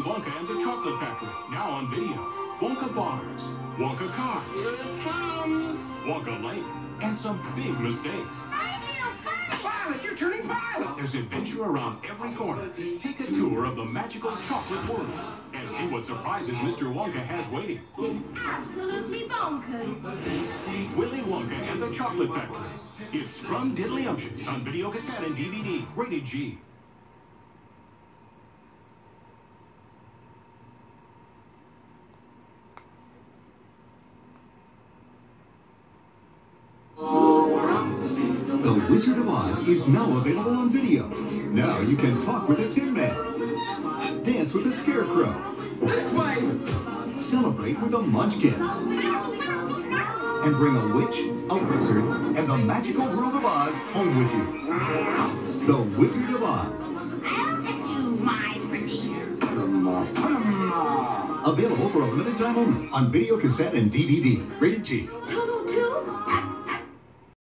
Wonka and the Chocolate Factory, now on video. Wonka bars, Wonka cars, Here it comes! Wonka Lake, and some big mistakes. Violet, you're turning violet! There's adventure around every corner. Take a tour of the magical chocolate world and see what surprises Mr. Wonka has waiting. It's absolutely bonkers. Willy Wonka and the Chocolate Factory. It's from Diddlyumptious on video cassette and DVD. Rated G. The Wizard of Oz is now available on video. Now you can talk with a Tin Man, dance with a Scarecrow, This way! celebrate with a Munchkin, and bring a witch, a wizard, and the magical world of Oz home with you. The Wizard of Oz. I'll get you, my pretty. Available for a limited time only on video cassette and DVD. Rated G.